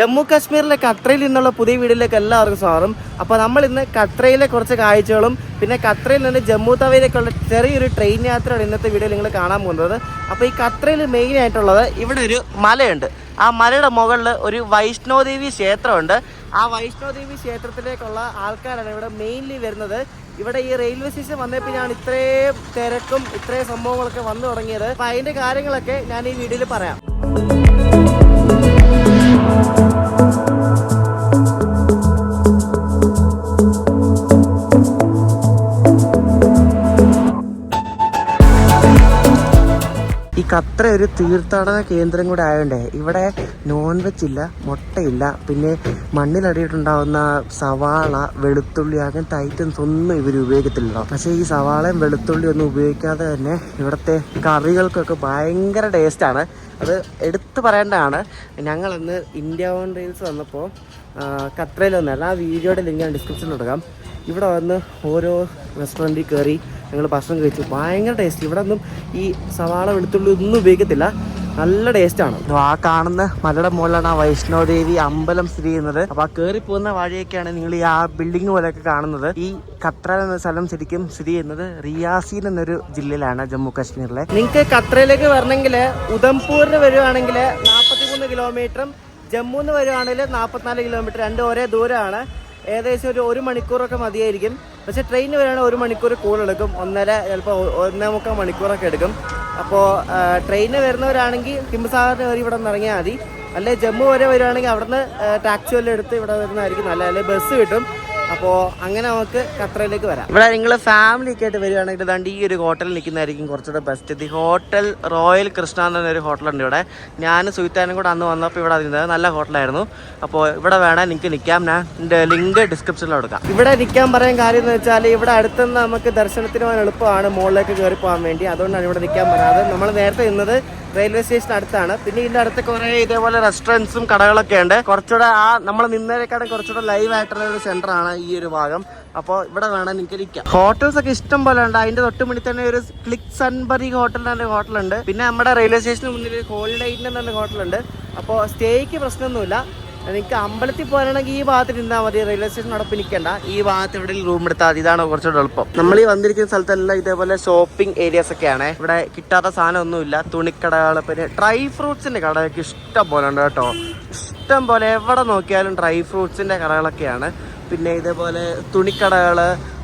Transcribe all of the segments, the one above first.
ജമ്മു കാശ്മീരിലെ കത്രയിൽ നിന്നുള്ള പുതിയ വീഡിയോയിലേക്ക് എല്ലാവർക്കും സ്വാഗതം. അപ്പോൾ നമ്മൾ ഇന്ന് കത്രയിലെ കുറച്ച് കാഴ്ചകളും പിന്നെ കത്രയിൽ നിന്ന് ജമ്മു തവയിലേക്കുള്ള ചെറിയൊരു ട്രെയിൻ യാത്രയാണ് ഇന്നത്തെ വീഡിയോയിൽ നിങ്ങൾ കാണാൻ പോകുന്നത്. അപ്പോൾ ഈ കത്രയിൽ മെയിൻ ആയിട്ടുള്ളത് ഇവിടെ ഒരു മലയുണ്ട്. ആ മലയുടെ മുകളിൽ ഒരു വൈഷ്ണോദേവി ക്ഷേത്രമുണ്ട്. ആ വൈഷ്ണോദേവി ക്ഷേത്രത്തിലേക്കുള്ള ആൾക്കാരാണ് ഇവിടെ മെയിൻലി വരുന്നത്. ഇവിടെ ഈ റെയിൽവേ സ്റ്റേഷൻ വന്നപ്പോഴാണ് ഇത്രയും തിരക്കും ഇത്രയും സംഭവങ്ങളൊക്കെ വന്നു തുടങ്ങിയത്. അപ്പോൾ അതിൻ്റെ കാര്യങ്ങളൊക്കെ ഞാൻ ഈ വീഡിയോയിൽ പറയാം. ഈ ഖത്ര ഒരു തീർത്ഥാടന കേന്ദ്രം കൂടെ ആയതുകൊണ്ടേ ഇവിടെ നോൺ വെജ് ഇല്ല, മുട്ടയില്ല, പിന്നെ മണ്ണിലടിയിട്ടുണ്ടാവുന്ന സവാള, വെളുത്തുള്ളി അങ്ങനത്തെ ഐറ്റംസ് ഒന്നും ഇവർ ഉപയോഗിക്കത്തില്ല. പക്ഷേ ഈ സവാളയും വെളുത്തുള്ളി ഒന്നും ഉപയോഗിക്കാതെ തന്നെ ഇവിടുത്തെ കറികൾക്കൊക്കെ ഭയങ്കര ടേസ്റ്റാണ്. അത് എടുത്തു പറയേണ്ടതാണ്. ഞങ്ങളിന്ന് ഇന്ത്യ വൺ റീൽസ് വന്നപ്പോൾ ഖത്രയിൽ വന്നല്ല, ആ വീഡിയോയുടെ ലിങ്ക് ഞാൻ ഡിസ്ക്രിപ്ഷനിൽ കൊടുക്കാം. ഇവിടെ വന്ന് ഓരോ റെസ്റ്റോറൻറ്റിൽ കയറി ഞങ്ങൾ ഭക്ഷണം കഴിച്ചു. ഭയങ്കര ടേസ്റ്റ്. ഇവിടെ ഒന്നും ഈ സവാള വെളുത്തുള്ളി ഒന്നും ഉപയോഗിക്കത്തില്ല. നല്ല ടേസ്റ്റാണ്. ആ കാണുന്ന മലയുടെ മുകളിലാണ് ആ വൈഷ്ണോദേവി അമ്പലം സ്ഥിതി ചെയ്യുന്നത്. അപ്പോൾ ആ കയറി പോകുന്ന വഴിയൊക്കെയാണ് നിങ്ങൾ ഈ ആ ബിൽഡിംഗ് പോലെയൊക്കെ കാണുന്നത്. ഈ ഖത്ര എന്ന സ്ഥലം ശരിക്കും സ്ഥിതി ചെയ്യുന്നത് റിയാസീൻ എന്നൊരു ജില്ലയിലാണ് ജമ്മു കാശ്മീരിലെ. നിങ്ങൾക്ക് ഖത്രയിലേക്ക് വരണമെങ്കിൽ ഉധംപൂരിന് വരുവാണെങ്കിൽ 43 കിലോമീറ്ററും ജമ്മുന്ന് വരുവാണെങ്കിൽ 44 കിലോമീറ്റർ. രണ്ടും ഒരേ ദൂരമാണ്. ഏകദേശം ഒരു മണിക്കൂറൊക്കെ മതിയായിരിക്കും. പക്ഷേ ട്രെയിനിന് വരികയാണെങ്കിൽ 1 മണിക്കൂർ കൂടുതലെടുക്കും. 1.5 ചിലപ്പോൾ 1.25 മണിക്കൂറൊക്കെ എടുക്കും. അപ്പോൾ ട്രെയിനിന് വരുന്നവരാണെങ്കിൽ ഹിംസാഗറിന് കയറി ഇവിടെ നിന്ന് ഇറങ്ങിയാൽ മതി. അല്ലെ ജമ്മു വരെ വരുവാണെങ്കിൽ അവിടുന്ന് ടാക്സി വല്ലതും എടുത്ത് ഇവിടെ വരുന്നതായിരിക്കും നല്ല. അല്ലെങ്കിൽ ബസ് കിട്ടും. അപ്പോൾ അങ്ങനെ നമുക്ക് ഖത്രയിലേക്ക് വരാം. ഇവിടെ നിങ്ങൾ ഫാമിലിയൊക്കെ ആയിട്ട് വരികയാണെങ്കിൽ ഇതാണ്ട് ഈ ഒരു ഹോട്ടലിൽ നിൽക്കുന്നതായിരിക്കും കുറച്ചുകൂടെ best. The hotel royal Krishna എന്നൊരു ഹോട്ടലുണ്ട് ഇവിടെ. ഞാൻ സുഹിത്താനും കൂടെ അന്ന് വന്നപ്പോൾ ഇവിടെ നിന്നത് നല്ല ഹോട്ടലായിരുന്നു. അപ്പോൾ ഇവിടെ വേണേൽ നിങ്ങൾക്ക് നിൽക്കാം. ഞാൻ എൻ്റെ ലിങ്ക് ഡിസ്ക്രിപ്ഷനിൽ കൊടുക്കാം. ഇവിടെ നിൽക്കാൻ പറയാൻ കാര്യം എന്ന് വെച്ചാൽ ഇവിടെ അടുത്തുനിന്ന് നമുക്ക് ദർശനത്തിന് പോകാൻ എളുപ്പമാണ്, മുകളിലേക്ക് കയറി പോകാൻ വേണ്ടി. അതുകൊണ്ടാണ് ഇവിടെ നിൽക്കാൻ പറയാതെ. നമ്മൾ നേരത്തെ നിന്നത് റെയിൽവേ സ്റ്റേഷൻ അടുത്താണ്. പിന്നെ ഇതിൻ്റെ അടുത്ത് കുറേ ഇതേപോലെ റെസ്റ്റോറൻറ്റ്സും കടകളൊക്കെ ഉണ്ട്. കുറച്ചുകൂടെ ആ നമ്മൾ നിന്നതിനേക്കാളും കുറച്ചുകൂടെ ലൈവ് ആയിട്ടുള്ള ഒരു സെൻ്ററാണ് ഈ ഒരു ഭാഗം. അപ്പോൾ ഇവിടെ വേണം നിങ്ങൾക്ക് ഇരിക്കാം. ഹോട്ടൽസ് ഒക്കെ ഇഷ്ടം പോലെ ഉണ്ട്. അതിൻ്റെ തൊട്ട് മുന്നിൽ തന്നെ ഒരു ക്ലിക്ക് സൺബറി ഹോട്ടൽ എന്ന ഹോട്ടലുണ്ട്. പിന്നെ നമ്മുടെ റെയിൽവേ സ്റ്റേഷന് മുന്നിൽ ഹോളിഡേ ഇൻ എന്ന ഹോട്ടലുണ്ട്. അപ്പോൾ സ്റ്റേക്ക് പ്രശ്നമൊന്നുമില്ല. നിങ്ങൾക്ക് അമ്പലത്തിൽ പോകാനാണെങ്കിൽ ഈ ഭാഗത്ത് നിന്നാൽ മതി. റെയിൽവേ സ്റ്റേഷനോടൊപ്പം നിൽക്കേണ്ട. ഈ ഭാഗത്ത് എവിടെയും റൂം എടുത്താൽ മതി. ഇതാണ് കുറച്ചുകൂടെ എളുപ്പം. നമ്മൾ ഈ വന്നിരിക്കുന്ന സ്ഥലത്തെല്ലാം ഇതേപോലെ ഷോപ്പിംഗ് ഏരിയാസ് ഒക്കെയാണ്. ഇവിടെ കിട്ടാത്ത സാധനമൊന്നുമില്ല. തുണിക്കടകൾ, പിന്നെ ഡ്രൈ ഫ്രൂട്ട്സിൻ്റെ കടയൊക്കെ ഇഷ്ടം പോലെ ഉണ്ട് കേട്ടോ. ഇഷ്ടം പോലെ എവിടെ നോക്കിയാലും ഡ്രൈ ഫ്രൂട്ട്സിൻ്റെ കടകളൊക്കെയാണ്. പിന്നെ ഇതേപോലെ തുണിക്കടകൾ,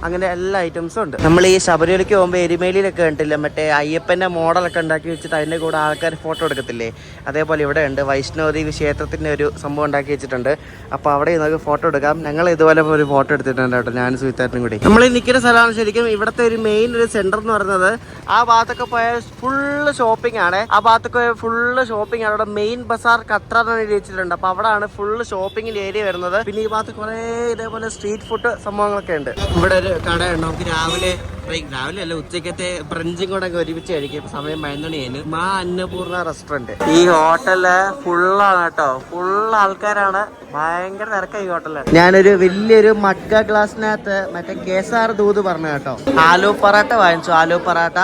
അങ്ങനെ എല്ലാ ഐറ്റംസും ഉണ്ട്. നമ്മൾ ഈ ശബരിമലയ്ക്ക് പോകുമ്പോൾ എരുമേലിയിലൊക്കെ കണ്ടില്ല, മറ്റേ അയ്യപ്പൻ്റെ മോഡലൊക്കെ ഉണ്ടാക്കി വെച്ചിട്ട് അതിൻ്റെ കൂടെ ആൾക്കാർ ഫോട്ടോ എടുക്കത്തില്ലേ, അതേപോലെ ഇവിടെ ഉണ്ട്. വൈഷ്ണോദേവി ക്ഷേത്രത്തിൻ്റെ ഒരു സംഭവം ഉണ്ടാക്കി വെച്ചിട്ടുണ്ട്. അപ്പോൾ അവിടെ നമുക്ക് ഫോട്ടോ എടുക്കാം. ഞങ്ങൾ ഇതുപോലെ ഒരു ഫോട്ടോ എടുത്തിട്ടുണ്ട് കേട്ടോ, ഞാൻ സുഹിത്താനും കൂടി. നമ്മൾ ഈ നിൽക്കുന്ന സ്ഥലമാണ് ശരിക്കും ഇവിടുത്തെ ഒരു മെയിൻ ഒരു സെൻറ്റർ എന്ന് പറയുന്നത്. ആ ഭാഗത്തൊക്കെ പോയാൽ ഫുള്ള് ഷോപ്പിംഗ് ആണ്. ആ ഭാഗത്തൊക്കെ ഫുള്ള് ഷോപ്പിംഗ് ആണ്. അവിടെ മെയിൻ ബസാർ ഖത്ര എന്ന് എഴുതി വെച്ചിട്ടുണ്ട്. അപ്പോൾ അവിടെയാണ് ഫുള്ള് ഷോപ്പിംഗിൻ്റെ ഏരിയ വരുന്നത്. പിന്നെ ഈ ഭാഗത്ത് കുറേ ഇതേപോലെ സ്ട്രീറ്റ് ഫുഡ് സംഭവങ്ങളൊക്കെ ഉണ്ട്. ഇവിടെ ഒരു കടയുണ്ട്. നമുക്ക് രാവിലെ അല്ല ഉച്ചക്കത്തെ ബ്രഞ്ചും കൂടെ ഒക്കെ ഒരുമിച്ച് കഴിക്കും. സമയം 11 മാ അന്നപൂർണ റെസ്റ്റോറന്റ്. ഈ ഹോട്ടല് ഫുള്ളാണ് കേട്ടോ. ഫുള്ള് ആൾക്കാരാണ്. ഭയങ്കര തിരക്കാണ് ഈ ഹോട്ടല്. ഞാനൊരു വലിയൊരു മഡ്ക ഗ്ലാസിനകത്ത് മറ്റേ കേസാർ ദൂത് പറഞ്ഞു കേട്ടോ. ആലു പൊറാട്ട വാങ്ങിച്ചു. ആലു പൊറാട്ട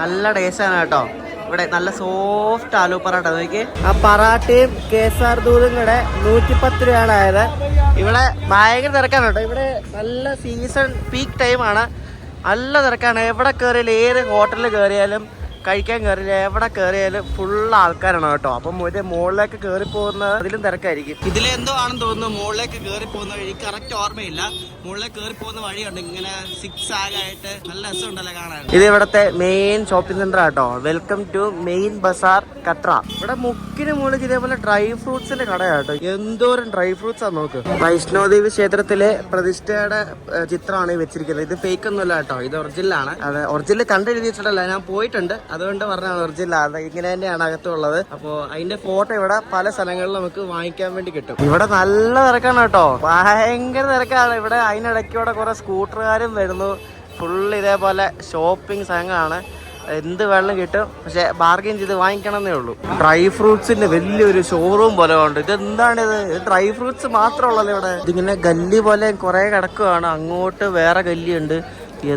നല്ല ടേസ്റ്റാണ് കേട്ടോ. ഇവിടെ നല്ല സോഫ്റ്റ് ആലു പൊറാട്ട. നോക്കി ആ പൊറാട്ടയും കേസാർ ദൂതും കൂടെ 110 രൂപയാണ് ആയത്. ഇവിടെ ഭയങ്കര തിരക്കാണ് കേട്ടോ. ഇവിടെ നല്ല സീസൺ പീക്ക് ടൈമാണ്. നല്ല തിരക്കാണ്. എവിടെ കയറിയാലും ഏത് ഹോട്ടലിൽ കയറിയാലും കഴിക്കാൻ കയറില്ല, എവിടെ കയറിയാലും ഫുള്ള് ആൾക്കാരാണ് കേട്ടോ. അപ്പം ഒരു മുകളിലേക്ക് കയറി പോകുന്ന അതിലും തിരക്കായിരിക്കും. ഇതിലെന്തോ ആണെന്ന് തോന്നുന്നു മുകളിലേക്ക് കയറി പോകുന്ന വഴി. കറക്റ്റ് ഓർമ്മയില്ല. മുകളിലേക്ക് കയറി പോകുന്ന വഴിയുണ്ട് ഇങ്ങനെ സിക്സ് ആയിട്ട്. നല്ല രസമുണ്ടല്ലോ കാണാൻ. ഇത് ഇവിടുത്തെ മെയിൻ ഷോപ്പിംഗ് സെന്റർ ആട്ടോ. Welcome to main Bazaar Katra. ഇവിടെ മുക്കിന് മുകളിൽ ഇതേപോലെ ഡ്രൈ ഫ്രൂട്ട്സിന്റെ കടയാട്ടോ. എന്തോരം ഡ്രൈ ഫ്രൂട്ട്സ് ആണ് നോക്ക്. വൈഷ്ണോദേവി ക്ഷേത്രത്തിലെ പ്രതിഷ്ഠയുടെ ചിത്രമാണ് വെച്ചിരിക്കുന്നത്. ഇത് ഫേക്ക് ഒന്നുമല്ല കേട്ടോ, ഇത് ഒറിജിനലാണ്. അത് ഒറിജിനൽ കണ്ടെഴുതി വെച്ചിട്ടല്ല, ഞാൻ പോയിട്ടുണ്ട്, അതുകൊണ്ട് പറഞ്ഞാണ് ഒറിജിനൽ. അത് ഇങ്ങനെ തന്നെയാണ് അകത്തുള്ളത്. അപ്പോൾ അതിന്റെ ഫോട്ടോ ഇവിടെ പല സ്ഥലങ്ങളിൽ നമുക്ക് വാങ്ങിക്കാൻ വേണ്ടി കിട്ടും. ഇവിടെ നല്ല തിരക്കാണ് കേട്ടോ, ഭയങ്കര തിരക്കാണ് ഇവിടെ. അതിനിടയ്ക്കൂടെ കുറെ സ്കൂട്ടറുകാരും വരുന്നു. ഫുള്ള് ഇതേപോലെ ഷോപ്പിംഗ് സ്ഥലങ്ങളാണ്. എന്ത് വെള്ളം കിട്ടും, പക്ഷെ ബാർഗെയിൻ ചെയ്ത് വാങ്ങിക്കണമെന്നേ ഉള്ളൂ. ഡ്രൈ ഫ്രൂട്ട്സിന്റെ വലിയൊരു ഷോറൂം പോലെ ഉണ്ട്. ഇതെന്താണിത്? ഡ്രൈ ഫ്രൂട്ട്സ് മാത്രമുള്ളല്ലോ ഇവിടെ. ഇതിങ്ങനെ ഗല്ലി പോലെ കുറെ കിടക്കുകയാണ്. അങ്ങോട്ട് വേറെ ഗല്ലിയുണ്ട്.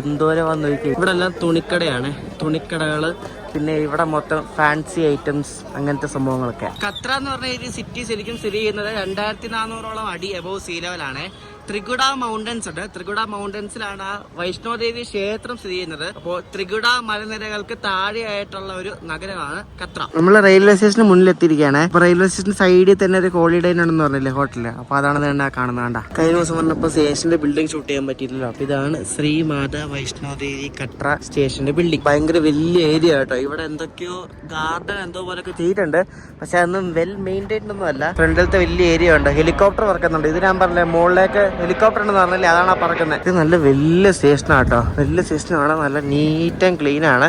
എന്തോരം വന്ന് നോക്കി. ഇവിടെ എല്ലാം തുണിക്കടയാണ്. തുണിക്കടകള് പിന്നെ ഇവിടെ മൊത്തം ഫാൻസി ഐറ്റംസ് അങ്ങനത്തെ സംഭവങ്ങളൊക്കെ. ഖത്ര എന്ന് പറഞ്ഞ ഒരു സിറ്റി ശരിക്കും സ്ഥിതി ചെയ്യുന്നത് 2400 അടി എബോവ് സീ ലെവലാണ്. ത്രികുട മൗണ്ടൻസ് ഉണ്ട്. ത്രികുട മൗണ്ടൻസിലാണ് വൈഷ്ണോദേവി ക്ഷേത്രം സ്ഥിതി ചെയ്യുന്നത്. അപ്പോൾ ത്രികുട മലനിരകൾക്ക് താഴെയായിട്ടുള്ള ഒരു നഗരമാണ് ഖത്ര. നമ്മൾ റെയിൽവേ സ്റ്റേഷന് മുന്നിൽ എത്തിയിരിക്കുകയാണ്. അപ്പൊ റെയിൽവേ സ്റ്റേഷൻ സൈഡിൽ തന്നെ ഒരു ഹോളിഡേ ഉണ്ടെന്ന് പറഞ്ഞില്ലേ ഹോട്ടലില്. അപ്പൊ അതാണ് തന്നെ കാണുന്നത്. കണ്ട കഴിഞ്ഞ ദിവസം പറഞ്ഞപ്പോ സ്റ്റേഷന്റെ ബിൽഡിംഗ് ഷൂട്ട് ചെയ്യാൻ പറ്റിയില്ലല്ലോ. അപ്പൊ ഇതാണ് ശ്രീ മാതാ വൈഷ്ണോദേവി ഖത്ര സ്റ്റേഷന്റെ ബിൽഡിംഗ്. ഭയങ്കര വലിയ ഏരിയ കേട്ടോ. ഇവിടെ എന്തൊക്കെയോ ഗാർഡൻ എന്തോ പോലൊക്കെ ചെയ്തിട്ടുണ്ട്. പക്ഷെ അതൊന്നും വെൽ മെയിൻറ്റൈൻഡ് ഒന്നും അല്ല. ഫ്രണ്ടിലത്തെ വലിയ ഏരിയ ഉണ്ട്. ഹെലികോപ്റ്റർ പറക്കുന്നുണ്ട്. ഇത് ഞാൻ പറഞ്ഞില്ലേ മുകളിലേക്ക് ഹെലികോപ്റ്റർ ഉണ്ടെന്ന് പറഞ്ഞില്ലേ, അതാണ് ആ പറക്കുന്നത്. ഇത് നല്ല വലിയ സ്റ്റേഷനാട്ടോ. വലിയ സ്റ്റേഷനാണ്. നല്ല നീറ്റ് ആൻഡ് ക്ലീൻ ആണ്.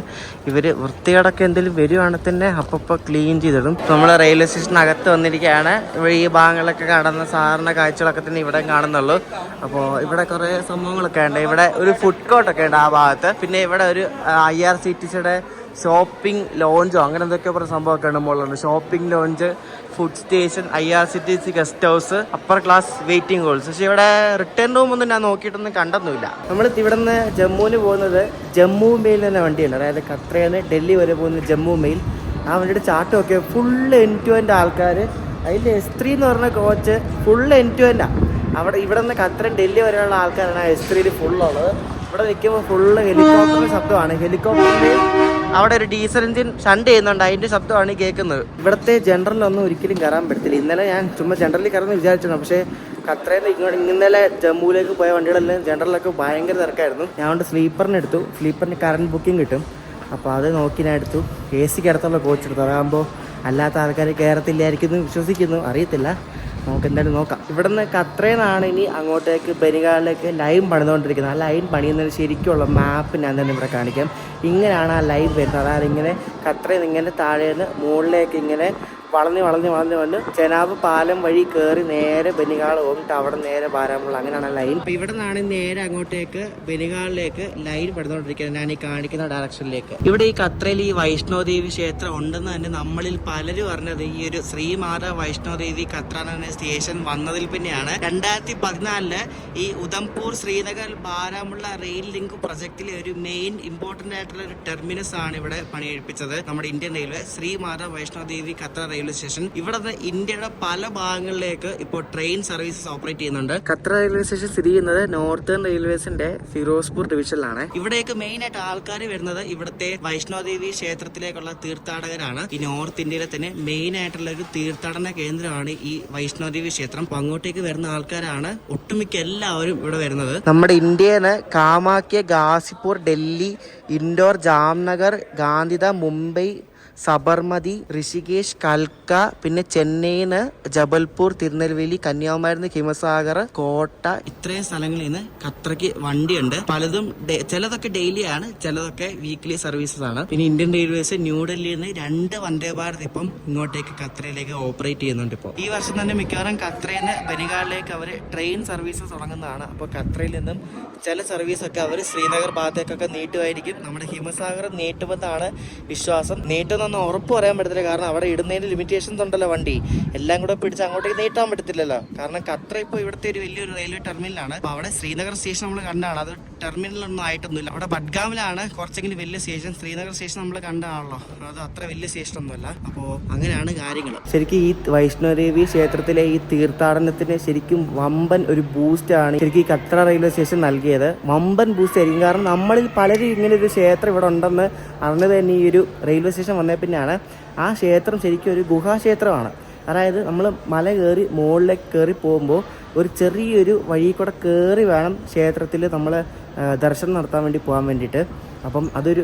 ഇവര് വൃത്തികേടൊക്കെ എന്തെങ്കിലും വരുവാണെങ്കിൽ തന്നെ അപ്പൊ ക്ലീൻ ചെയ്തിടും. നമ്മൾ റെയിൽവേ സ്റ്റേഷനകത്ത് വന്നിരിക്കുകയാണ്. ഇവിടെ ഈ ഭാഗങ്ങളൊക്കെ കാണുന്ന സാധാരണ കാഴ്ചകളൊക്കെ തന്നെ ഇവിടെ കാണുന്നുള്ളൂ. അപ്പോൾ ഇവിടെ കുറെ സംഭവങ്ങളൊക്കെ ഉണ്ട്. ഇവിടെ ഒരു ഫുഡ് കോർട്ടൊക്കെ ഉണ്ട് ആ ഭാഗത്ത്. പിന്നെ ഇവിടെ ഒരു IRCTCയുടെ ഷോപ്പിംഗ് ലോഞ്ചോ അങ്ങനെ എന്തൊക്കെയോ പറഞ്ഞ സംഭവമൊക്കെ ഉണ്ട് മുകളിലുണ്ട്. Shopping lounge, food station, IRCTC guest house, upper class waiting halls. പക്ഷെ ഇവിടെ റിട്ടേൺ റൂം ഒന്നും ഞാൻ നോക്കിയിട്ടൊന്നും കണ്ടൊന്നുമില്ല. നമ്മൾ ഇവിടെ നിന്ന് ജമ്മുവിന് പോകുന്നത് ജമ്മു മെയിൽ എന്ന വണ്ടിയാണ്. അതായത് ഖത്രയിൽ നിന്ന് ഡൽഹി വരെ പോകുന്ന ജമ്മു മെയിൽ. ആ വണ്ടിയുടെ ചാട്ടമൊക്കെ ഫുള്ള് എൻഡ് ടു എൻഡ് ആൾക്കാർ. അതിൽ S3 എന്ന് പറഞ്ഞ കോച്ച് ഫുള്ള് എൻഡ് ടു എൻഡാണ്. ഇവിടെ നിന്ന് ഖത്ര ഡൽഹി വരെയുള്ള ആൾക്കാരാണ് S3 ഫുള്ളുള്ളത്. ഇവിടെ നിൽക്കുമ്പോൾ ഫുള്ള് ഹെലികോപ്റ്ററിന്റെ ശബ്ദമാണ്. ഹെലികോപ്റ്ററിൽ അവിടെ ഒരു ഡീസൽ എഞ്ചിൻ ഷണ്ട് ചെയ്യുന്നുണ്ട്. അതിന്റെ ശബ്ദമാണ് ഈ കേൾക്കുന്നത്. ഇവിടുത്തെ ജനറലൊന്നും ഒരിക്കലും കയറാൻ പറ്റത്തില്ല. ഇന്നലെ ഞാൻ ചുമ്മാ ജനറലിൽ കയറുമെന്ന് വിചാരിച്ചിരുന്നു. പക്ഷേ ഖത്രയിൽ നിന്ന് ഇന്നലെ ജമ്മുവിലേക്ക് പോയ വണ്ടികളെല്ലാം ജനറലൊക്കെ ഭയങ്കര തിരക്കായിരുന്നു. ഞാൻ കൊണ്ട് സ്ലീപ്പറിനെടുത്തു. സ്ലീപ്പറിന് കറണ്ട് ബുക്കിംഗ് കിട്ടും. അപ്പോൾ അത് നോക്കി ഞാൻ എടുത്തു. AC അടുത്തുള്ള കോച്ച് എടുത്തു. അതാകുമ്പോൾ അല്ലാത്ത ആൾക്കാർ കയറത്തില്ലായിരിക്കുന്നു വിശ്വസിക്കുന്നു, അറിയത്തില്ല. നമുക്ക് എന്തായാലും നോക്കാം. ഇവിടെ നിന്ന് ഖത്രയിൽ നിന്നാണ് ഇനി അങ്ങോട്ടേക്ക് ബനിഗാളിലേക്ക് ലൈൻ പണിതുകൊണ്ടിരിക്കുന്നത്. ആ ലൈൻ പണിയുന്നതിന് ശരിക്കുള്ള മാപ്പ് ഞാൻ തന്നെ ഇവിടെ കാണിക്കാം. ഇങ്ങനെയാണ് ആ ലൈൻ വരുന്നത്. അതായത് ഇങ്ങനെ ഖത്രയിൽ നിന്ന് ഇങ്ങനെ താഴേന്ന് മുകളിലേക്ക് ഇങ്ങനെ വളഞ്ഞ് ചെനാബ് പാലം വഴി കയറി നേരെ ബനിഗാൾ പോയിട്ട് അവിടെ നേരെ ബാരാമുള്ള, അങ്ങനെയാണ് ലൈൻ. അപ്പോൾ ഇവിടെ നിന്നാണ് നേരെ അങ്ങോട്ടേക്ക് ബനിഗാളിലേക്ക് ലൈൻ പണിതുകൊണ്ടിരിക്കുന്നത്. ഞാൻ ഈ കാണിക്കുന്ന ഡയറക്ഷനിലേക്ക്. ഇവിടെ ഈ ഖത്രയിൽ ഈ വൈഷ്ണോദേവി ക്ഷേത്രം ഉണ്ടെന്ന് തന്നെ നമ്മളിൽ പലരും പറഞ്ഞത് ഈ ഒരു ശ്രീമാതാ വൈഷ്ണോദേവി ഖത്ര എന്ന സ്റ്റേഷൻ വന്നതിൽ പിന്നെയാണ്. 2014 ഈ ഉധംപൂർ ശ്രീനഗർ ബാരാമുള്ള റെയിൽ ലിങ്ക് പ്രൊജക്റ്റിലെ ഒരു മെയിൻ ഇമ്പോർട്ടന്റ് ആയിട്ടുള്ള ഒരു ടെർമിനസ് ആണ് ഇവിടെ പണിയെടുപ്പിച്ചത് നമ്മുടെ Indian railway. Shri Mata Vaishno Devi ഖത്ര railway station. ഇവിടെ ഇന്ത്യയുടെ പല ഭാഗങ്ങളിലേക്ക് ഇപ്പോൾ ട്രെയിൻ സർവീസസ് ഓപ്പറേറ്റ് ചെയ്യുന്നുണ്ട്. ഖത്ര റെയിൽവേ സ്റ്റേഷൻ സ്ഥിതി ചെയ്യുന്നത് നോർത്തേൺ റെയിൽവേസിന്റെ ഫിറോസ്പൂർ ഡിവിഷനിലാണ്. ഇവിടേക്ക് മെയിൻ ആയിട്ട് ആൾക്കാർ വരുന്നത് ഇവിടുത്തെ വൈഷ്ണോദേവി ക്ഷേത്രത്തിലേക്കുള്ള തീർത്ഥാടകരാണ്. ഈ നോർത്ത് ഇന്ത്യയിലെ തന്നെ മെയിൻ ആയിട്ടുള്ള ഒരു തീർത്ഥാടന കേന്ദ്രമാണ് ഈ വൈഷ്ണോദേവി ക്ഷേത്രം. അപ്പൊ അങ്ങോട്ടേക്ക് വരുന്ന ആൾക്കാരാണ് ഒട്ടുമിക്ക എല്ലാവരും ഇവിടെ വരുന്നത്. നമ്മുടെ ഇന്ത്യന്ന് കാമാക്യ, ഗാസിപൂർ, ഡൽഹി, ഇൻഡോർ, ജാംനഗർ, ഗാന്ധിദ, മുംബൈ, സബർമതി, ഋഷികേശ്, കൽക്ക, പിന്നെ ചെന്നൈന്ന് ജബൽപൂർ, തിരുനെൽവേലി, കന്യാകുമാരി, ഹിമസാഗർ, കോട്ട, ഇത്രയും സ്ഥലങ്ങളിൽ നിന്ന് ഖത്രയ്ക്ക് വണ്ടിയുണ്ട്. പലതും ചിലതൊക്കെ ഡെയിലി ആണ്, ചിലതൊക്കെ വീക്ക്ലി സർവീസസ് ആണ്. പിന്നെ ഇന്ത്യൻ റെയിൽവേസ് ന്യൂഡൽഹിയിൽ നിന്ന് 2 വന്ദേ ഭാരത് ഇപ്പം ഇങ്ങോട്ടേക്ക് ഖത്രയിലേക്ക് ഓപ്പറേറ്റ് ചെയ്യുന്നുണ്ട്. ഇപ്പോൾ ഈ വർഷം തന്നെ മിക്കവാറും ഖത്രയിൽ നിന്ന് ബനിഗാളിലേക്ക് അവർ ട്രെയിൻ സർവീസസ് തുടങ്ങുന്നതാണ്. അപ്പോൾ ഖത്രയിൽ നിന്നും ചില സർവീസൊക്കെ അവർ ശ്രീനഗർ ഭാഗത്തേക്കൊക്കെ നീട്ടുമായിരിക്കും. നമ്മുടെ ഹിമസാഗർ നീട്ടുമെന്നാണ് വിശ്വാസം. നീട്ടുന്നൊന്നും ഉറപ്പ് പറയാൻ പറ്റത്തില്ല. കാരണം അവിടെ ഇടുന്നതിന് ലിമിറ്റേഷൻസ് ഉണ്ടല്ലോ. വണ്ടി എല്ലാം കൂടെ പിടിച്ച് അങ്ങോട്ടേക്ക് നീട്ടാൻ പറ്റത്തില്ലല്ലോ. കാരണം ഖത്ര ഇപ്പോൾ ഇവിടുത്തെ ഒരു വലിയൊരു റെയിൽവേ ടെർമിനലാണ്. അപ്പോൾ അവിടെ ശ്രീനഗർ സ്റ്റേഷൻ നമ്മൾ കണ്ടാണ്. അത് ടെർമിനലൊന്നും ആയിട്ടൊന്നുമില്ല. അവിടെ ബഡ്ഗാമിലാണ് കുറച്ചെങ്കിലും വലിയ സ്റ്റേഷൻ. ശ്രീനഗർ സ്റ്റേഷൻ നമ്മൾ കണ്ടാണല്ലോ. അത് അത്ര വലിയ സ്റ്റേഷൻ ഒന്നുമല്ല. അപ്പോൾ അങ്ങനെയാണ് കാര്യങ്ങൾ. ശരിക്കും ഈ വൈഷ്ണോദേവി ക്ഷേത്രത്തിലെ ഈ തീർത്ഥാടനത്തിന് ശരിക്കും വമ്പൻ ഒരു ബൂസ്റ്റ് ആണ് ശരിക്കും ഈ ഖത്ര റെയിൽവേ സ്റ്റേഷൻ നൽകിയത്. വമ്പൻ ബൂസ്റ്റ് ആയിരിക്കും. കാരണം നമ്മളിൽ പലരും ഇങ്ങനെ ഒരു ക്ഷേത്രം ഇവിടെ ഉണ്ടെന്ന് അറിഞ്ഞത് തന്നെ ഈ ഒരു റെയിൽവേ സ്റ്റേഷൻ വന്നേ പിന്നെയാണ്. ആ ക്ഷേത്രം ശരിക്കും ഒരു ഗുഹാക്ഷേത്രമാണ്. അതായത് നമ്മൾ മല കയറി മുകളിലേക്ക് കയറി പോകുമ്പോൾ ഒരു ചെറിയൊരു വഴി കൂടെ കയറി വേണം ക്ഷേത്രത്തിൽ നമ്മൾ ദർശനം നടത്താൻ വേണ്ടി പോകാൻ വേണ്ടിയിട്ട്. അപ്പം അതൊരു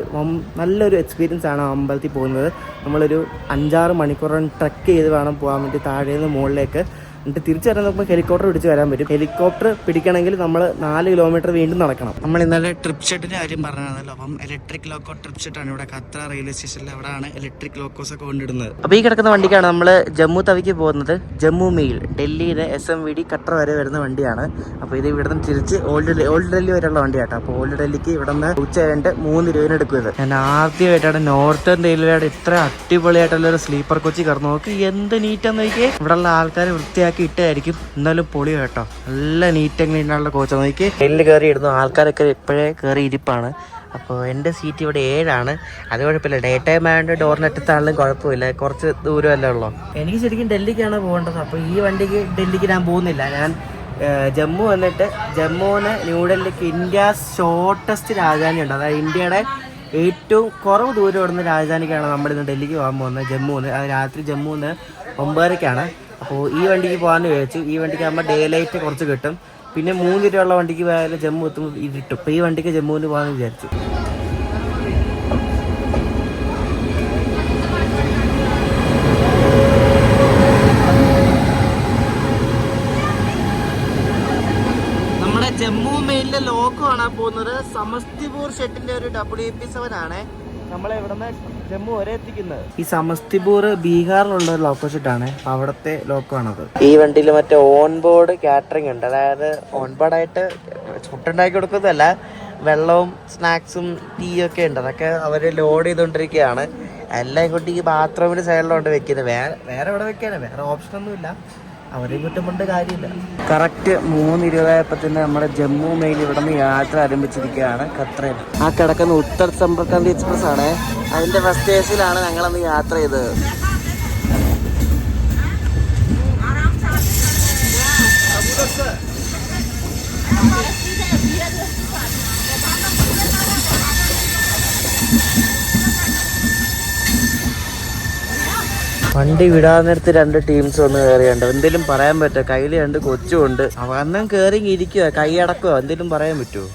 നല്ലൊരു എക്സ്പീരിയൻസ് ആണ് അമ്പലത്തിൽ പോകുന്നത്. നമ്മളൊരു 5-6 മണിക്കൂർ ട്രക്ക് ചെയ്ത് വേണം പോകാൻ വേണ്ടി താഴെ നിന്ന് മുകളിലേക്ക്. എന്നിട്ട് തിരിച്ചു വരാൻ നോക്കുമ്പോൾ ഹെലികോപ്റ്റർ പിടിച്ച് വരാൻ പറ്റും. ഹെലികോപ്റ്റർ പിടിക്കണമെങ്കിൽ നമ്മൾ 4 കിലോമീറ്റർ വീണ്ടും നടക്കണം. നമ്മൾ ഇന്നലെ ട്രിപ്പ് ഷെഡിന്റെ കാര്യം പറഞ്ഞല്ലോ. അപ്പം ഇലക്ട്രിക് ലോക്കോ ട്രിപ്പ് ഷെഡാണ് ഇവിടെ ഖത്ര റെയിൽവേ സ്റ്റേഷനിൽ. അവിടെയാണ് ഇലക്ട്രിക് ലോക്കോസ് ഒക്കെ കൊണ്ടിടുന്നത്. അപ്പോൾ ഈ കിടക്കുന്ന വണ്ടിക്കാണ് നമ്മൾ ജമ്മു തവിക്ക് പോകുന്നത്. ജമ്മു മെയിൽ ഡൽഹിയിലെ SMVD ഖത്ര വരെ വരുന്ന വണ്ടിയാണ്. അപ്പോൾ ഇത് ഇവിടെ നിന്ന് തിരിച്ച് ഓൾഡ് ഡൽഹി വരെയുള്ള വണ്ടിയാട്ടോ. അപ്പോൾ ഓൾഡ് ഡൽഹിക്ക് ഇവിടെ നിന്ന് ഉച്ചയായിട്ട് 3 രൂപ എടുക്കുന്നത്. ഞാൻ ആദ്യമായിട്ടാണ് നോർത്തേൺ റെയിൽവേയുടെ ഇത്ര അടിപൊളിയായിട്ടുള്ള ഒരു സ്ലീപ്പർ കോച്ച് കയറുന്നു. നോക്കി എന്ത് നീറ്റാന്ന് നോക്കിയേ. ഇവിടെയുള്ള ആൾക്കാർ വൃത്തിയാക്കി ഇട്ടായിരിക്കും. എന്നാലും പൊളി കേട്ടോ. നല്ല നീറ്റ് ക്ലീനുള്ള കോച്ച് നോക്കി. ട്രെയിനിൽ കയറി ഇടുന്നു. ആൾക്കാരൊക്കെ ഇപ്പോഴേ കയറി ഇരിപ്പാണ്. അപ്പോൾ എൻ്റെ സീറ്റ് ഇവിടെ 7 അത് കുഴപ്പമില്ല. ഡേ ടൈം ആയതുകൊണ്ട് ഡോറിനറ്റത്താണെങ്കിലും കുഴപ്പമില്ല, കുറച്ച് ദൂരമല്ലേ ഉള്ളൂ. എനിക്ക് ശരിക്കും ഡൽഹിക്കാണ് പോകേണ്ടത്. അപ്പോൾ ഈ വണ്ടിക്ക് ഡൽഹിക്ക് ഞാൻ പോകുന്നില്ല. ഞാൻ ജമ്മു വന്നിട്ട് ജമ്മുവിന് ന്യൂഡൽഹിക്ക് ഇന്ത്യാസ് ഷോർട്ടസ്റ്റ് രാജധാനിയുണ്ട്. അതായത് ഇന്ത്യയുടെ ഏറ്റവും കുറവ് ദൂരം ഓടുന്ന രാജധാനിക്കാണ് നമ്മളിന്ന് ഡൽഹിക്ക് പോകാൻ പോകുന്നത്. ജമ്മുവിന് അത് രാത്രി ജമ്മുവിന് 9:30 അപ്പോൾ ഈ വണ്ടിക്ക് പോകാമെന്ന് വിചാരിച്ചു. ഈ വണ്ടിക്ക് ആകുമ്പോൾ ഡേ ലൈറ്റ് കുറച്ച് കിട്ടും. പിന്നെ 3 രൂപയുള്ള വണ്ടിക്ക് പോയാലും ജമ്മു എത്തുമ്പോൾ കിട്ടും. അപ്പോൾ ഈ വണ്ടിക്ക് ജമ്മുവിന് പോകാമെന്ന് വിചാരിച്ചു. നമ്മുടെ ജമ്മു മെയിലിലെ ലോക്കോ ആണ് പോകുന്നത്. സമസ്തിപൂർ ഷെട്ടിന്റെ ഒരു WP7 ആണ് നമ്മളെ ഇവിടുന്ന് ജമ്മു വരെ എത്തിക്കുന്നത്. ഈ സമസ്തിപൂർ ബീഹാറിലുള്ള ഒരു ലോക്കോ ഷെട്ടാണ്. അവിടുത്തെ ലോക്കോ ആണത്. ഈ വണ്ടിയിൽ മറ്റേ ഓൺ ബോർഡ് കാറ്ററിംഗ് ഉണ്ട്. അതായത് ഓൺ ബോർഡായിട്ട് ഫുഡുണ്ടാക്കി കൊടുക്കുന്നതല്ല, വെള്ളവും സ്നാക്സും ടീയും ഒക്കെ ഉണ്ട്. അതൊക്കെ അവർ ലോഡ് ചെയ്തുകൊണ്ടിരിക്കുകയാണ്. എല്ലാം കൊണ്ട് ഈ ബാത്റൂമിന് സൈഡിലോട്ട് വെക്കുന്നത്. വേറെ ഇവിടെ വെക്കാനാണ്, വേറെ ഓപ്ഷനൊന്നുമില്ല. അവരെയും കുറ്റമുണ്ട് കാര്യമില്ല. കറക്റ്റ് 3:20 തന്നെ നമ്മുടെ ജമ്മു മെയിൽ ഇവിടെ നിന്ന് യാത്ര ആരംഭിച്ചിരിക്കുകയാണ് ഖത്രയിൽ. ആ കിടക്കുന്ന ഉത്തർ സമ്പർക്ക്രാന്തി എക്സ്പ്രസ് ആണ്. അതിന്റെ ഫസ്റ്റ് ഏസിലാണ് ഞങ്ങളന്ന് യാത്ര ചെയ്തത്. വണ്ടി വിടാൻ നേരത്ത് 2 ടീംസ് വന്ന് കയറിയുണ്ട്. എന്തെങ്കിലും പറയാൻ പറ്റുമോ? കയ്യിൽ 2 കൊച്ചുമുണ്ട്. അവന്നം കയറി ഇരിക്കുക, കൈ അടക്കുക, എന്തെങ്കിലും പറയാൻ പറ്റുമോ?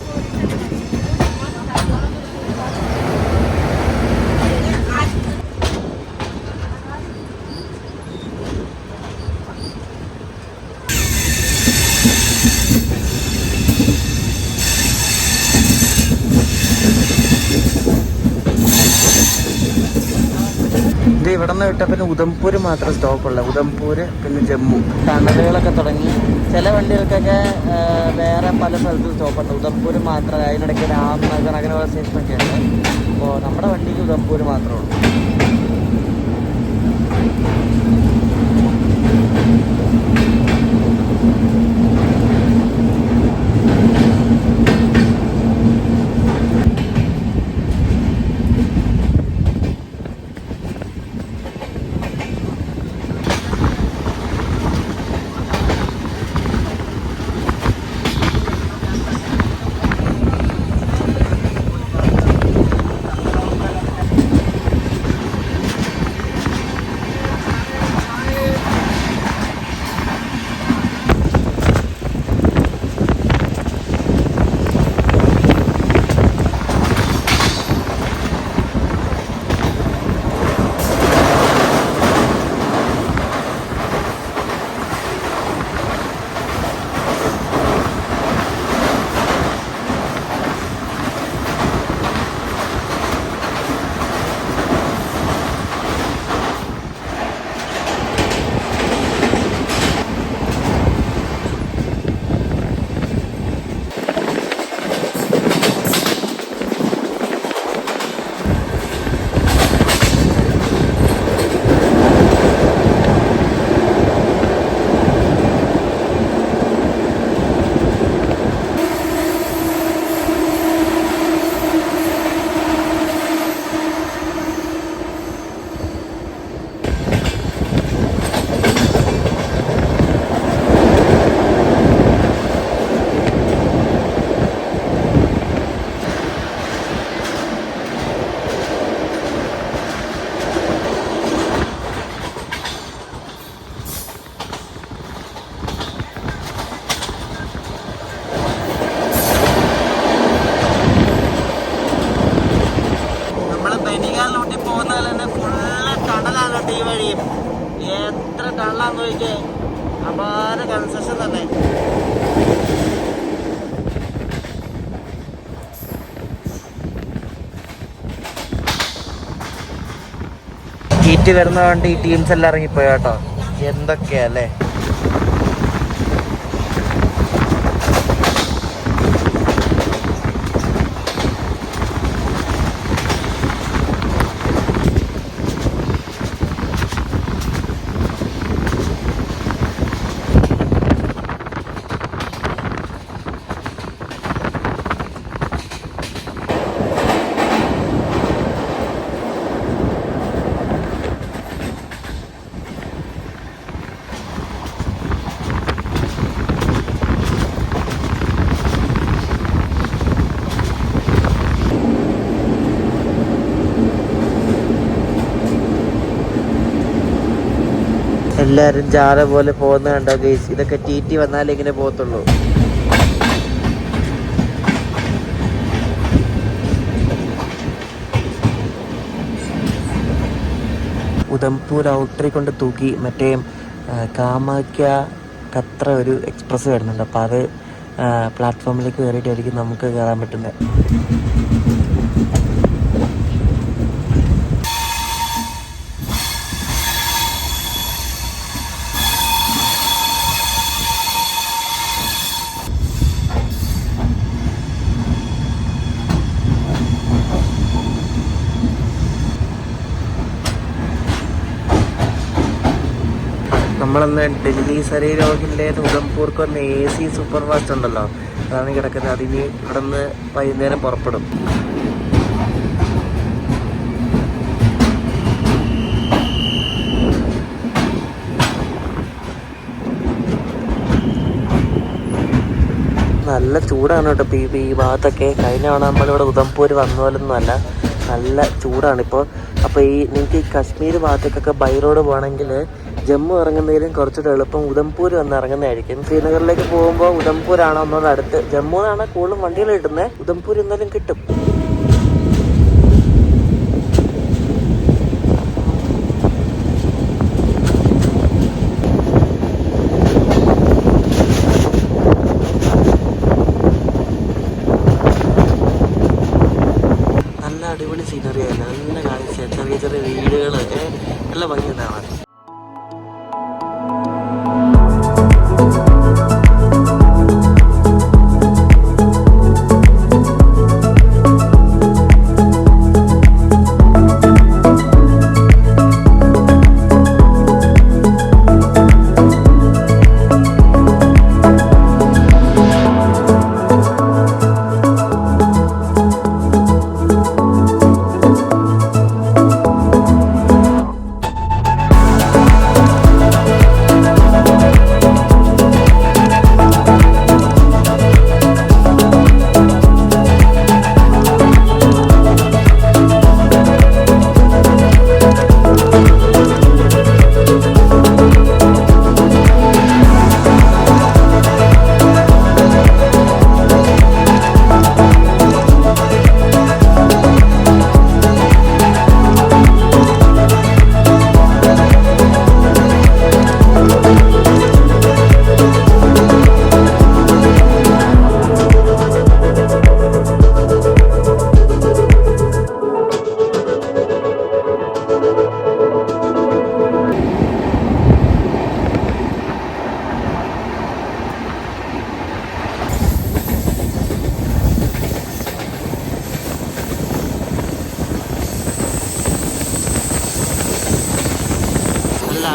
ഇത് ഇവിടെ നിന്ന് വിട്ടാൽ പിന്നെ ഉദംപൂർ മാത്രം സ്റ്റോപ്പുള്ള. ഉദംപൂർ പിന്നെ ജമ്മു. ടണലുകളൊക്കെ തുടങ്ങി. ചില വണ്ടികൾക്കൊക്കെ വേറെ പല സ്ഥലത്തും സ്റ്റോപ്പുണ്ട്. ഉദംപൂർ മാത്രം. അതിനിടയ്ക്ക് രാംനഗർ അങ്ങനെയുള്ള സ്റ്റേഷനൊക്കെ ഉണ്ട്. അപ്പോൾ നമ്മുടെ വണ്ടിക്ക് ഉദംപൂർ മാത്രമേ ഉള്ളൂ. എത്ര ടണ്ണാന്ന് നോക്കിക്കേ, അപാര കൺസ്ട്രക്ഷൻ തന്നെ. ഹീറ്റ് വരുന്നതുകൊണ്ട് ഈ ടീംസ് എല്ലാം ഇറങ്ങിപ്പോയി കേട്ടോ. എന്തൊക്കെയാ അല്ലേ. എല്ലാരും ജാഥ പോലെ പോകുന്ന കണ്ടോ ഗൈസ്. ഇതൊക്കെ TT വന്നാലേ ഇങ്ങനെ പോകത്തുള്ളൂ. ഉദംപൂർ ഔട്ടറി കൊണ്ട് തൂക്കി മറ്റേ കാമാഖ്യ കത്ര ഒരു എക്സ്പ്രസ് വരുന്നുണ്ട്. അപ്പോൾ അത് പ്ലാറ്റ്ഫോമിലേക്ക് കയറിയിട്ടായിരിക്കും നമുക്ക് കയറാൻ പറ്റുന്നത്. നമ്മളന്ന് ഡൽഹി സരൈ രോഗിലെ ഉദംപൂർക്ക് വന്ന് AC സൂപ്പർ ഫാസ്റ്റ് ഉണ്ടല്ലോ, അതാണ് കിടക്കുന്നത്. അതിന് ഇവിടെ നിന്ന് വൈകുന്നേരം പുറപ്പെടും. നല്ല ചൂടാണ് കേട്ടോ ഇപ്പോൾ ഈ ഭാഗത്തൊക്കെ. കഴിഞ്ഞ തവണ നമ്മളിവിടെ ഉദംപൂർ വന്ന പോലൊന്നും അല്ല, നല്ല ചൂടാണിപ്പോൾ. അപ്പോൾ നിങ്ങൾക്ക് ഈ കശ്മീർ ഭാഗത്തേക്കൊക്കെ ബൈ റോഡ് പോകണമെങ്കിൽ ജമ്മു ഇറങ്ങുന്നതിലും കുറച്ചുകൂടെ എളുപ്പം ഉദംപൂർ വന്ന് ഇറങ്ങുന്നതായിരിക്കും. ശ്രീനഗറിലേക്ക് പോകുമ്പോൾ ഉദംപൂരാണ് ഒന്നുകൂടെ അടുത്ത്. ജമ്മുവിനാണ് കൂടുതലും വണ്ടികൾ കിട്ടുന്നത്, ഉദംപൂർ എന്നാലും കിട്ടും. നല്ല അടിപൊളി സീനറിയാണ്, നല്ല കാഴ്ച, ചെറിയ ചെറിയ വീടുകളൊക്കെ നല്ല ഭംഗിയുണ്ടാവാൻ.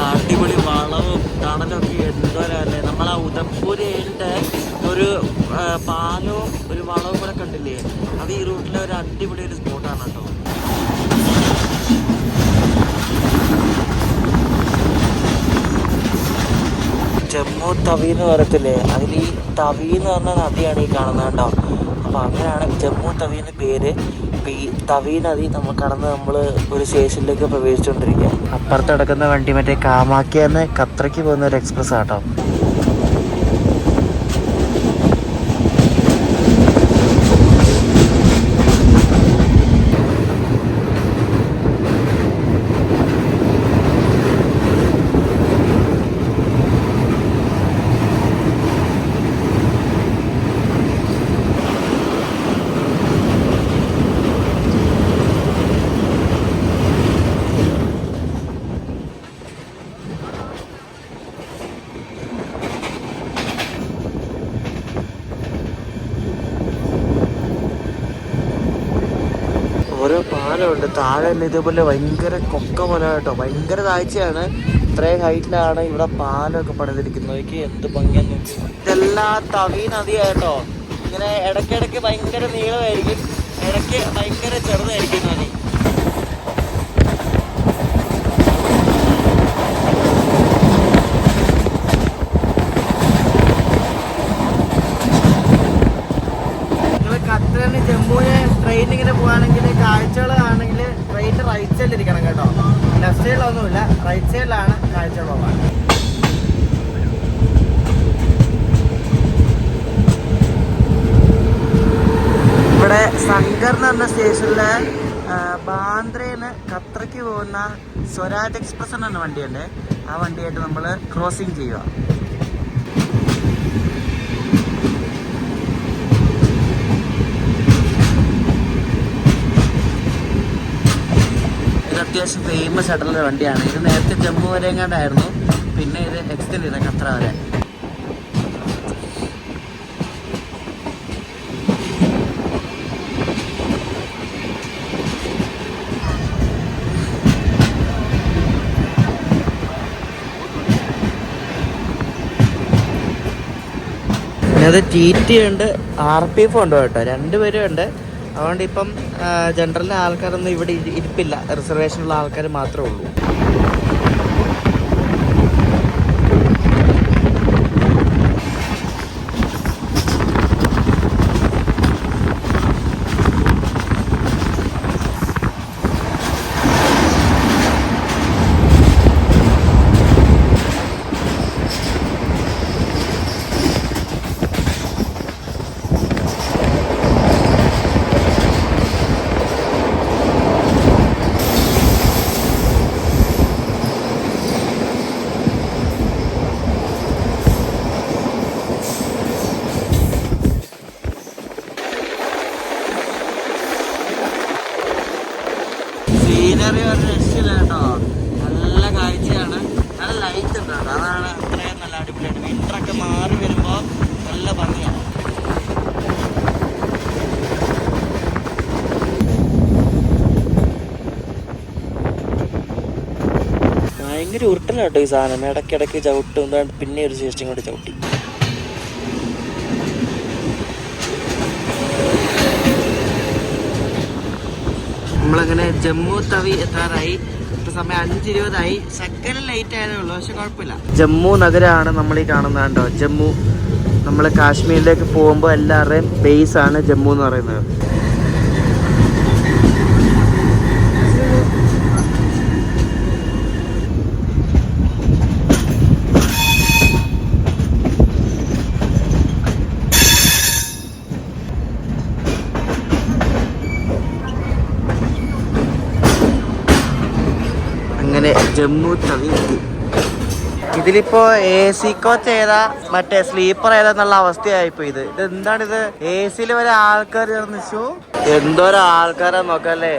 അടിപൊളി വളവും തണലൊക്കെ എന്തോരല്ലേ. നമ്മളാ ഉദംപൂരിൻ്റെ ഒരു പാലവും ഒരു വളവും കൂടെ കണ്ടില്ലേ, അത് ഈ റൂട്ടിലെ ഒരു അടിപൊളി ഒരു സ്പോട്ടാണ് കേട്ടോ. ജമ്മു തവി എന്ന് പറയത്തില്ലേ, അതിൽ ഈ തവി എന്ന് പറഞ്ഞ നദിയാണ് ഈ കാണുന്നത് കേട്ടോ. അപ്പോൾ അങ്ങനെയാണ് ജമ്മു തവി എന്ന് പേര്. അപ്പോൾ ഈ തവി നദി നമ്മൾ കടന്ന് നമ്മൾ ഒരു സ്റ്റേഷനിലേക്ക് പ്രവേശിച്ചുകൊണ്ടിരിക്കുക. അപ്പുറത്ത് കിടക്കുന്ന വണ്ടി മറ്റേ കാമാഖ്യന്ന് ഖത്രയ്ക്ക് പോകുന്ന ഒരു എക്സ്പ്രസ് ആട്ടോ. ഓരോ പാലമുണ്ട് താഴെ ഇതേപോലെ ഭയങ്കര കൊക്ക പോലെ കേട്ടോ, ഭയങ്കര താഴ്ചയാണ്. ഇത്രയും ഹൈറ്റിലാണ് ഇവിടെ പാലമൊക്കെ പണിതിരിക്കുന്നത്. എനിക്ക് എന്ത് ഭംഗിയാന്ന് നോക്കി. ഇതെല്ലാം തവി നദിയാട്ടോ. ഇങ്ങനെ ഇടയ്ക്കിടയ്ക്ക് ഭയങ്കര നീളമായിരിക്കും, ഇടയ്ക്ക് ഭയങ്കര ചെറുതായിരിക്കും നദി. ഖത്തറിന് ജമ്മുവിന് ട്രെയിൻ ഇങ്ങനെ പോകാണെങ്കിൽ കാഴ്ചകൾ ആണെങ്കിൽ ട്രെയിനിൻ്റെ റൈറ്റ് സൈഡിലിരിക്കണം കേട്ടോ. ലെഫ്റ്റ് സൈഡിലൊന്നുമില്ല, റൈറ്റ് സൈഡിലാണ് കാഴ്ചകൾ പോകാൻ. ഖത്തർ എന്ന് പറഞ്ഞ സ്റ്റേഷനിലെ ബാന്ദ്രയിൽ ഖത്തർക്ക് പോകുന്ന സ്വരാജ് എക്സ്പ്രസ് എന്ന വണ്ടിയുണ്ട്. ആ വണ്ടിയായിട്ട് നമ്മൾ ക്രോസിങ് ചെയ്യുക. ഇത് അത്യാവശ്യം ഫേമസ് ആയിട്ടുള്ള വണ്ടിയാണ്. ഇത് നേരത്തെ ജമ്മു വരെ എങ്ങാണ്ടായിരുന്നു, പിന്നെ ഇത് എക്സ്റ്റെൻഡ് ചെയ്ത ഖത്തർ വരെ. അത് TT ഉണ്ട്, RPF ഉണ്ട് കേട്ടോ, രണ്ടുപേരും ഉണ്ട്. അതുകൊണ്ട് ഇപ്പം ജനറലിലെ ആൾക്കാരൊന്നും ഇവിടെ ഇരിപ്പില്ല, റിസർവേഷനുള്ള ആൾക്കാർ മാത്രമേ ഉള്ളൂ. സീനറി ഒരു രക്ഷയില്ല കേട്ടോ, നല്ല കാഴ്ചയാണ്, നല്ല ലൈറ്റ് ഉണ്ട് കേട്ടോ, അതാണ് അത്രയും നല്ല അടിപൊളിയായിട്ട്. വിൻ്ററൊക്കെ മാറി വരുമ്പോൾ നല്ല ഭംഗിയാണ്. ഭയങ്കര ഉരുട്ടലാട്ടോ ഈ സാധനം, ഇടയ്ക്കിടയ്ക്ക് ചവിട്ടും, പിന്നെ ഒരു ശേഷം കൂടി ചവിട്ടി. നമ്മളങ്ങനെ ജമ്മു തവി എത്താറായി. ഇപ്പൊ സമയം 5:20. ശക്കല ലൈറ്റ് ആയതേ ഉള്ളൂ, പക്ഷെ കുഴപ്പമില്ല. ജമ്മു നഗരമാണ് നമ്മൾ ഈ കാണുന്നത് കേട്ടോ. ജമ്മു, നമ്മൾ കാശ്മീരിലേക്ക് പോകുമ്പോൾ എല്ലാവരുടെയും ബേസ് ആണ് ജമ്മു എന്ന് പറയുന്നത്. അങ്ങനെ ജമ്മു തവി എത്തി. ഇതിലിപ്പോ AC കോച്ച് ഏതാ മറ്റേ സ്ലീപ്പർ ഏതാന്നുള്ള അവസ്ഥയായിപ്പോ. ഇത് എന്താണിത്, AC വരെ ആൾക്കാർ ചേർന്നിച്ചു. എന്തോരം ആൾക്കാരാ നോക്കല്ലേ,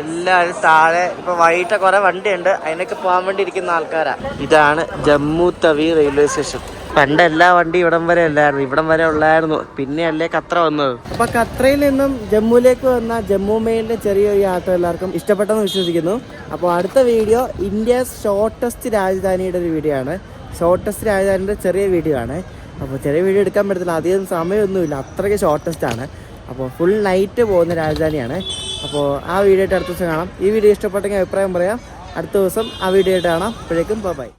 എല്ലാവരും താഴെ. ഇപ്പൊ വൈകിട്ട് കുറെ വണ്ടിയുണ്ട്, അതിനൊക്കെ പോകാൻ വേണ്ടി ഇരിക്കുന്ന ആൾക്കാരാ. ഇതാണ് ജമ്മു തവി റെയിൽവേ സ്റ്റേഷൻ. പണ്ട് എല്ലാ വണ്ടി ഇവിടം വരെ അല്ലായിരുന്നു, ഇവിടം വരെ ഉള്ളായിരുന്നു, പിന്നെ അല്ലേ ഖത്ര വന്നത്. അപ്പൊ ഖത്രയിൽ നിന്നും ജമ്മുവിലേക്ക് വന്ന ജമ്മു മെയിലിന്റെ ചെറിയൊരു യാത്ര എല്ലാവർക്കും ഇഷ്ടപ്പെട്ടെന്ന് വിശ്വസിക്കുന്നു. അപ്പോൾ അടുത്ത വീഡിയോ ഇന്ത്യസ് ഷോർട്ടസ്റ്റ് രാജധാനിയുടെ ഒരു വീഡിയോ ആണ്. ഷോർട്ടസ്റ്റ് രാജധാനിയുടെ ചെറിയ വീഡിയോ ആണ്. അപ്പോൾ ചെറിയ വീഡിയോ എടുക്കാൻ പറ്റത്തില്ല, അധികം സമയമൊന്നുമില്ല, അത്രയ്ക്ക് ഷോർട്ടസ്റ്റ് ആണ്. അപ്പോൾ ഫുൾ നൈറ്റ് പോകുന്ന രാജധാനിയാണ്. അപ്പോൾ ആ വീഡിയോ ആയിട്ട് അടുത്ത ദിവസം കാണാം. ഈ വീഡിയോ ഇഷ്ടപ്പെട്ടെങ്കിൽ അഭിപ്രായം പറയാം. അടുത്ത ദിവസം ആ വീഡിയോ ആയിട്ട് കാണാം. അപ്പോഴേക്കും ബൈ.